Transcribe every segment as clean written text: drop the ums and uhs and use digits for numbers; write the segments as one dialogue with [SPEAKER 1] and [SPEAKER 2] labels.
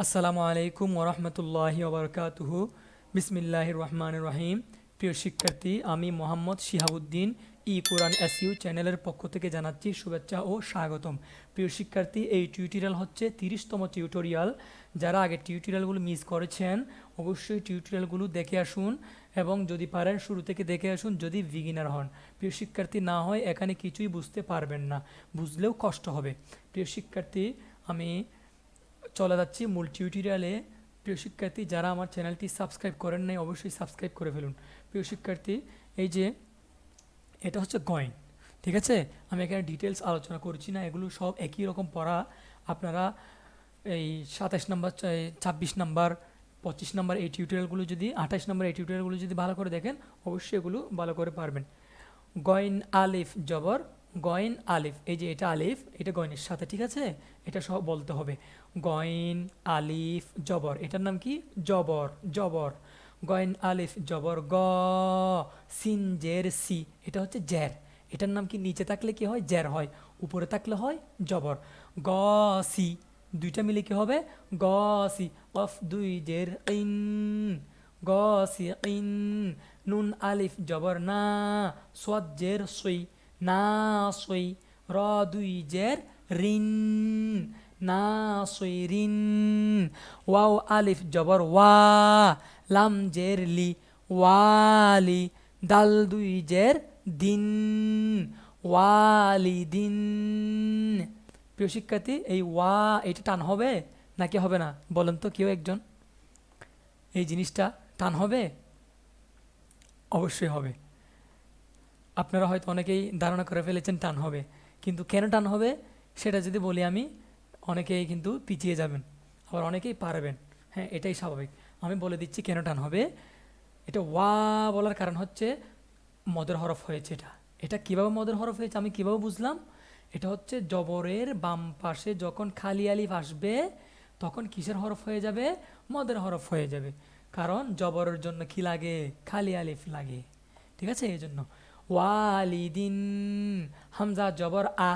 [SPEAKER 1] আসসালামু আলাইকুম ওরহমতুল্লাহি ওবরকাতুহু। বিসমিল্লাহির রহমানির রহিম। প্রিয় শিক্ষার্থী, আমি মোহাম্মদ শিহাবুদ্দিন ইকুরান এসইউ চ্যানেলের পক্ষ থেকে জানাচ্ছি শুভেচ্ছা ও স্বাগতম। প্রিয় শিক্ষার্থী, এই টিউটোরিয়াল হচ্ছে 30তম টিউটোরিয়াল। যারা আগে টিউটোরিয়ালগুলো মিস করেছেন অবশ্যই টিউটোরিয়ালগুলো দেখে আসুন এবং যদি পারেন শুরু থেকে দেখে আসুন যদি বিগিনার হন। প্রিয় শিক্ষার্থী না হয় এখানে কিছুই বুঝতে পারবেন না, বুঝলেও কষ্ট হবে। প্রিয় শিক্ষার্থী, আমি চলে যাচ্ছি মূল টিউটোরিয়ালে। প্রিয় শিক্ষার্থী, যারা আমার চ্যানেলটি সাবস্ক্রাইব করেন নাই অবশ্যই সাবস্ক্রাইব করে ফেলুন। প্রিয় শিক্ষার্থী, এই যে এটা হচ্ছে কয়েন, ঠিক আছে? আমি এখানে ডিটেলস আলোচনা করছি না, এগুলো সব একই রকম পড়া। আপনারা এই 27 নম্বর 26 নম্বর 25 নম্বর এই টিউটোরিয়ালগুলো যদি 28 নম্বর এই টিউটোরিয়ালগুলো যদি ভালো করে দেখেন অবশ্যই এগুলো ভালো করে পারবেন। গয়েন আলিফ জবর, গয়েন আলিফ, এই যে এটা আলিফ, এটা গয়েনের সাথে, ঠিক আছে? এটা সব বলতে হবে। গয়েন আলিফ জবর, এটার নাম কি? জবর। জবর গয়েন আলিফ জবর গ, সিন জের সি, এটা হচ্ছে জের। এটার নাম কি? নিচে থাকলে কি হয়? জের হয়, উপরে থাকলে হয় জবর। গ সি, দুইটা মিলে কি হবে? গ সি। অফ দুই জের ইন, গ সি ইন। নুন আলিফ জবর না, সোয়াদ জের সই, না সই। র দুই জের রিন, না সই রিন। ওয়াও আলিফ জবর ওয়া, লাম জের লি, ওয়ালি। দাল দুই জের দিন, ওয়ালি দিন। প্রিয় শিক্ষার্থী, এই ওয়া এটা টান হবে নাকি হবে না বলেন তো কেউ একজন? এই জিনিসটা টান হবে? অবশ্যই হবে। আপনারা হয়তো অনেকেই ধারণা করে ফেলেছেন টান হবে, কিন্তু কেন টান হবে সেটা যদি বলি আমি, অনেকেই কিন্তু পিছিয়ে যাবেন, আবার অনেকেই পারবেন। হ্যাঁ, এটাই স্বাভাবিক। আমি বলে দিচ্ছি কেন টান হবে। এটা ওয়া বলার কারণ হচ্ছে মদের হরফ হয়েছে। এটা এটা কীভাবে মদের হরফ হয়েছে আমি কীভাবে বুঝলাম? এটা হচ্ছে জবরের বাম পাশে যখন খালি আলিফ আসবে তখন কিসের হরফ হয়ে যাবে? মদের হরফ হয়ে যাবে। কারণ জবরের জন্য কি লাগে? খালি আলিফ লাগে, ঠিক আছে? এই জন্য ওয়ালিদিন। হামজা জবর আ,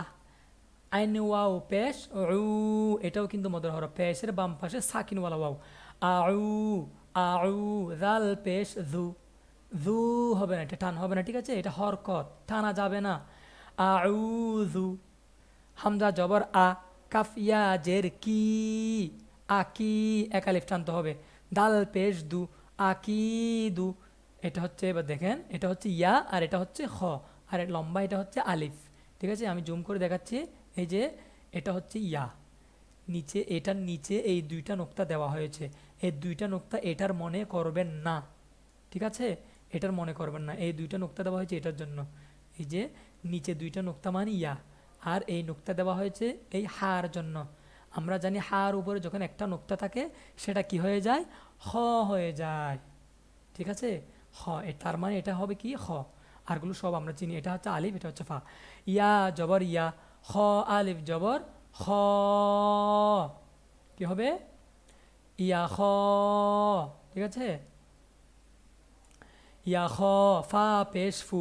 [SPEAKER 1] আইন ওয়াও পেশ উ, এটাও কিন্তু মদের হরফ। পেশের বাম পাশে সাকিনওয়ালা ওয়াও, আউ আউ। জাল পেশ জু, জু হবে না, এটা টান হবে না, ঠিক আছে? এটা হরকত, টানা যাবে না। আউযু। হামজা জবর আ, কাফ ইয়া জের কি, আকি, এক আলিফ টানতে হবে। দাল পেশ দু, আকিদু। এটা হচ্ছে, এবার দেখেন, এটা হচ্ছে ইয়া আর এটা হচ্ছে খ, আর লম্বা এটা হচ্ছে আলিফ, ঠিক আছে? আমি জুম করে দেখাচ্ছি। এই যে এটা হচ্ছে ইয়া, নিচে, এটার নিচে এই দুইটা নোক্তা দেওয়া হয়েছে। এই দুইটা নোক্তা এটার মনে করবেন না, ঠিক আছে? এটার মনে করবেন না, এই দুইটা নোক্তা দেওয়া হয়েছে এটার জন্য। এই যে নিচে দুইটা নোক্তা মানে ইয়া, আর এই নোক্তা দেওয়া হয়েছে এই হার জন্য। আমরা জানি হার উপরে যখন একটা নোক্তা থাকে সেটা কি হয়ে যায়? হ হয়ে যায়, ঠিক আছে? হ, তার মানে এটা হবে কি? হ। আরগুলো সব আমরা চিনি, এটা হচ্ছে আলিফ, এটা হচ্ছে ফা। ইয়া জবর ইয়া, হ আলিফ জবর হ, কি হবে? ইয়া খ, ঠিক আছে? ইয়া খ, ফা পেশ ফু,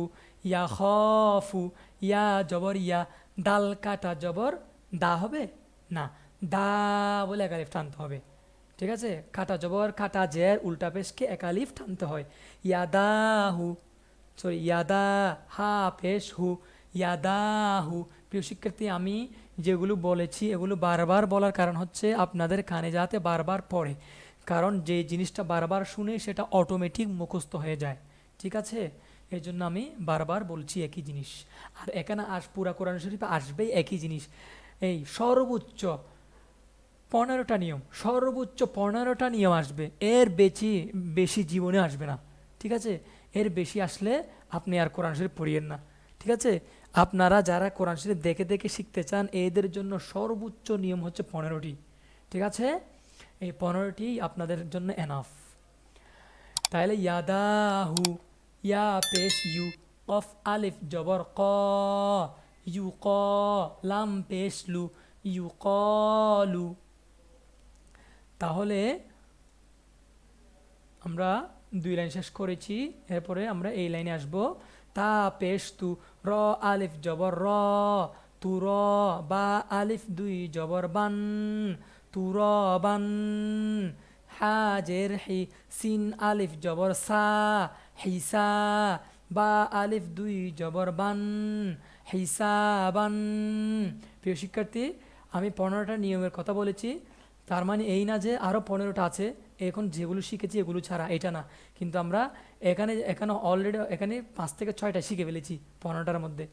[SPEAKER 1] ইয়া খ ফু। ইয়া জবর ইয়া, দাল কাটা জবর দা হবে না, দা বলে একালিফ টানতে হবে, ঠিক আছে? কাটা জবর কাটা জের উল্টা পেশকে একালিফ টানতে হয়। ইয়াদাহু, সরি ইয়াদা, হা পেশ হু, ইয়াদাহু। প্রিয় শিক্ষার্থী, আমি যেগুলো বলেছি এগুলো বারবার বলার কারণ হচ্ছে আপনাদের কানে যাতে বারবার পড়ে, কারণ যে জিনিসটা বারবার শুনে সেটা অটোমেটিক মুখস্থ হয়ে যায়, ঠিক আছে? এই জন্য আমি বারবার বলছি একই জিনিস। আর এখানে পুরা কোরআন শরীফে আসবেই একই জিনিস। এই সর্বোচ্চ 15টা নিয়ম, সর্বোচ্চ 15টা নিয়ম আসবে, এর বেশি বেশি জীবনে আসবে না, ঠিক আছে? এর বেশি আসলে আপনি আর কোরআন শরীফ পড়িয়েন না, ঠিক আছে? আপনারা যারা কোরআন শরীফ দেখে দেখে শিখতে চান এদের জন্য সর্বোচ্চ নিয়ম হচ্ছে 15টি, ঠিক আছে? এই 15টি আপনাদের জন্য এনাফ। তাহলে ইয়াদাহু, ইয়া পেশ ইউ, কফ আলিফ জবর ক, ইউ ক, লাম পেশ লু, ইউ কলু। তাহলে আমরা 2 লাইন শেষ করেছি, এরপরে আমরা এই লাইনে আসব। তা পেশ তু, র আলিফ জবর র, তু র। বা আলিফ 2 জবর বান, তুরবান হাজের হি সিন আলিফ জবর সা হিসা বা আলিফ দুই জবর বান হিসাবান। প্রিয় শিক্ষার্থী, আমি 15টা নিয়মের কথা বলেছি, তার মানে এই না যে আরও 15টা আছে, এখন যেগুলো শিখেছি এগুলো ছাড়া, এটা না। কিন্তু আমরা এখানে এখানে অলরেডি এখানে 5 থেকে 6টা শিখে ফেলেছি 15টার মধ্যে।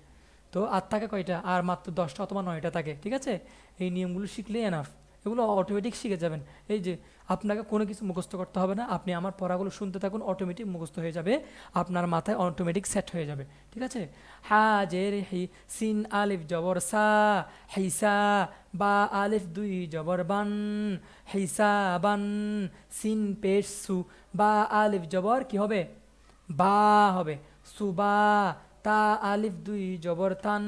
[SPEAKER 1] তো আর থাকে কয়টা? আর মাত্র 10টা অথবা 9টা থাকে, ঠিক আছে? এই নিয়মগুলো শিখলেই এনাফ, এগুলো অটোমেটিক শিখে যাবেন। এই যে আপনাকে কোনো কিছু মুখস্থ করতে হবে না, আপনি আমার পড়াগুলো শুনতে থাকুন, অটোমেটিক মুখস্থ হয়ে যাবে, আপনার মাথায় অটোমেটিক সেট হয়ে যাবে, ঠিক আছে? হাজের হি সিন আলিফ জবর সা হিসা বা আলিফ দুই জবর বান হিসাবান সিন পেশ সু বা আলিফ জবর কি হবে? বা হবে সুবা তা আলিফ দুই জবর তান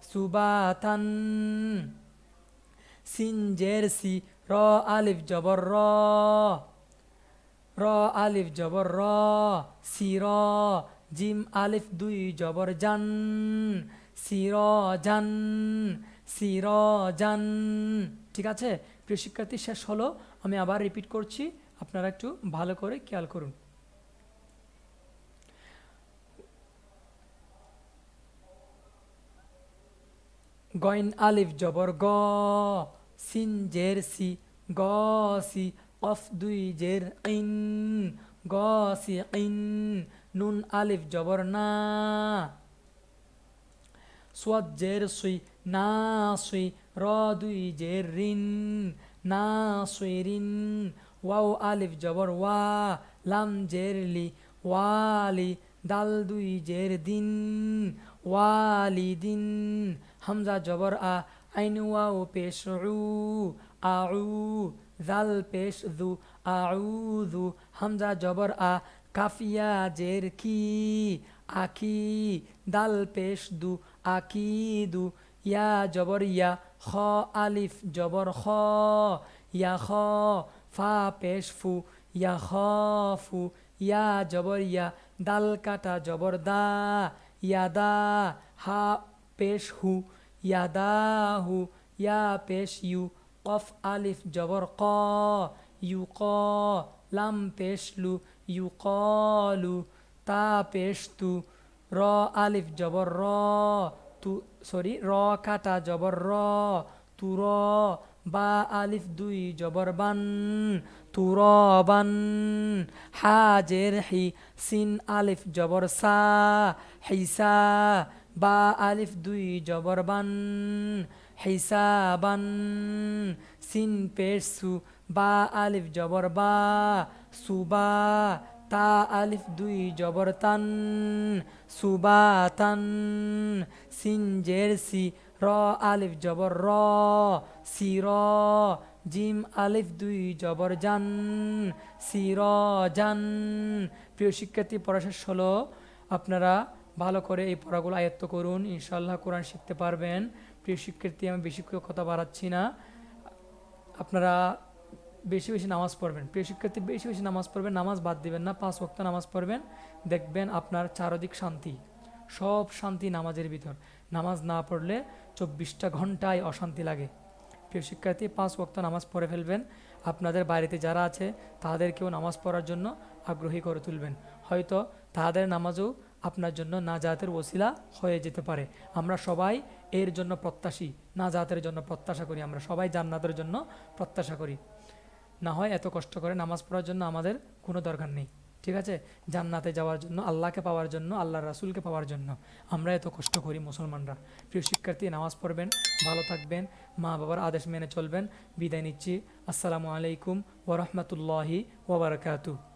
[SPEAKER 1] সুবাতান সিন জের সি র আলিফ জবর র আলিফ জবর সির জিম আলিফ দুই জবর জান সির জান সির জান। ঠিক আছে প্রিয় শিক্ষার্থী, শেষ হলো। আমি আবার রিপিট করছি, আপনারা একটু ভালো করে খেয়াল করুন। গইন আলিফ জবর গ সিন জের সি গ সি কফ দুই জের ইন গ সি ইন নুন আলিফ জবর না সোয়াদ জের সুই না সুই র দুই জের রিন না সুই রিন ওয়াও আলিফ জবর ওয়া লাম জের লি ওয়ালি দাল দুই জের দিন ওয়ালি দিন হামজা জবর আ আইন ওয়াও পেশ উ আউ জাল পেশ দু আউযু হামজা জবর আ কাফিয়া জের কি আকি দাল পেশ দু আকিদু ইয়া জবর ইয়া খ আলিফ জবর খ ইয়া খ ফা পেশ ফু ইয়া খফু ইয়া জবর ইয়া দাল কাটা জবর দা ইয়া দা হা পেশ হু ইয়া দা হু ইয়া পেশ ইউ কফ আলিফ জবর ক ইউ ক লাম পেশ লু ইউ কলু তা পেশ তু র আলিফ জবর র তু র কাটা জবর র তু র বা আলিফ দুই জবর বান তুরবান হাজের হি সিন আলিফ জবর সা হিসা বা আলিফ দুই জবর বান হিসাবান সিন পেশ সু বা আলিফ জবর বা সুবা তা আলিফ দুই জবর তান সুবাতান সিন জের সি র আলিফ জবর র সির জিম আলিফ দুই জবর জান সির জান। প্রিয় শিক্ষার্থী, পড়া শেষ হলো। আপনারা ভালো করে এই পড়াগুলো আয়ত্ত করুন, ইনশাআল্লাহ কোরআন শিখতে পারবেন। প্রিয় শিক্ষার্থী, আমি বেশি কথা বাড়াচ্ছি না, আপনারা বেশি বেশি নামাজ পড়বেন। প্রিয় শিক্ষার্থী, বেশি বেশি নামাজ পড়বেন, নামাজ বাদ দিবেন না, 5 ওয়াক্ত নামাজ পড়বেন। দেখবেন আপনার চারদিক শান্তি, সব শান্তি নামাজের ভিতর। নামাজ না পড়লে 24টা ঘন্টায় অশান্তি লাগে। প্রিয় শিক্ষার্থী, 5 ওয়াক্ত নামাজ পড়ে ফেলবেন। আপনাদের বাড়িতে যারা আছে তাদেরকেও নামাজ পড়ার জন্য আগ্রহী করে তুলবেন। হয়তো তাদের নামাজও আপনার জন্য নাজাতের ওসিলা হয়ে যেতে পারে। আমরা সবাই এর জন্য প্রত্যাশী, নাজাতের জন্য প্রত্যাশা করি, আমরা সবাই জান্নাতের জন্য প্রত্যাশা করি। না হয় এত কষ্ট করে নামাজ পড়ার জন্য আমাদের কোনো দরকার নেই, ঠিক আছে? জান্নাতে যাওয়ার জন্য, আল্লাহকে পাওয়ার জন্য, আল্লাহর রাসূলকে পাওয়ার জন্য আমরা এত কষ্ট করি মুসলমানরা। প্রিয় শিক্ষার্থী, নামাজ পড়বেন, ভালো থাকবেন, মা বাবার আদেশ মেনে চলবেন। বিদায় নিচ্ছি। আসসালামু আলাইকুম ওয়া রাহমাতুল্লাহি ওয়া বারাকাতুহু।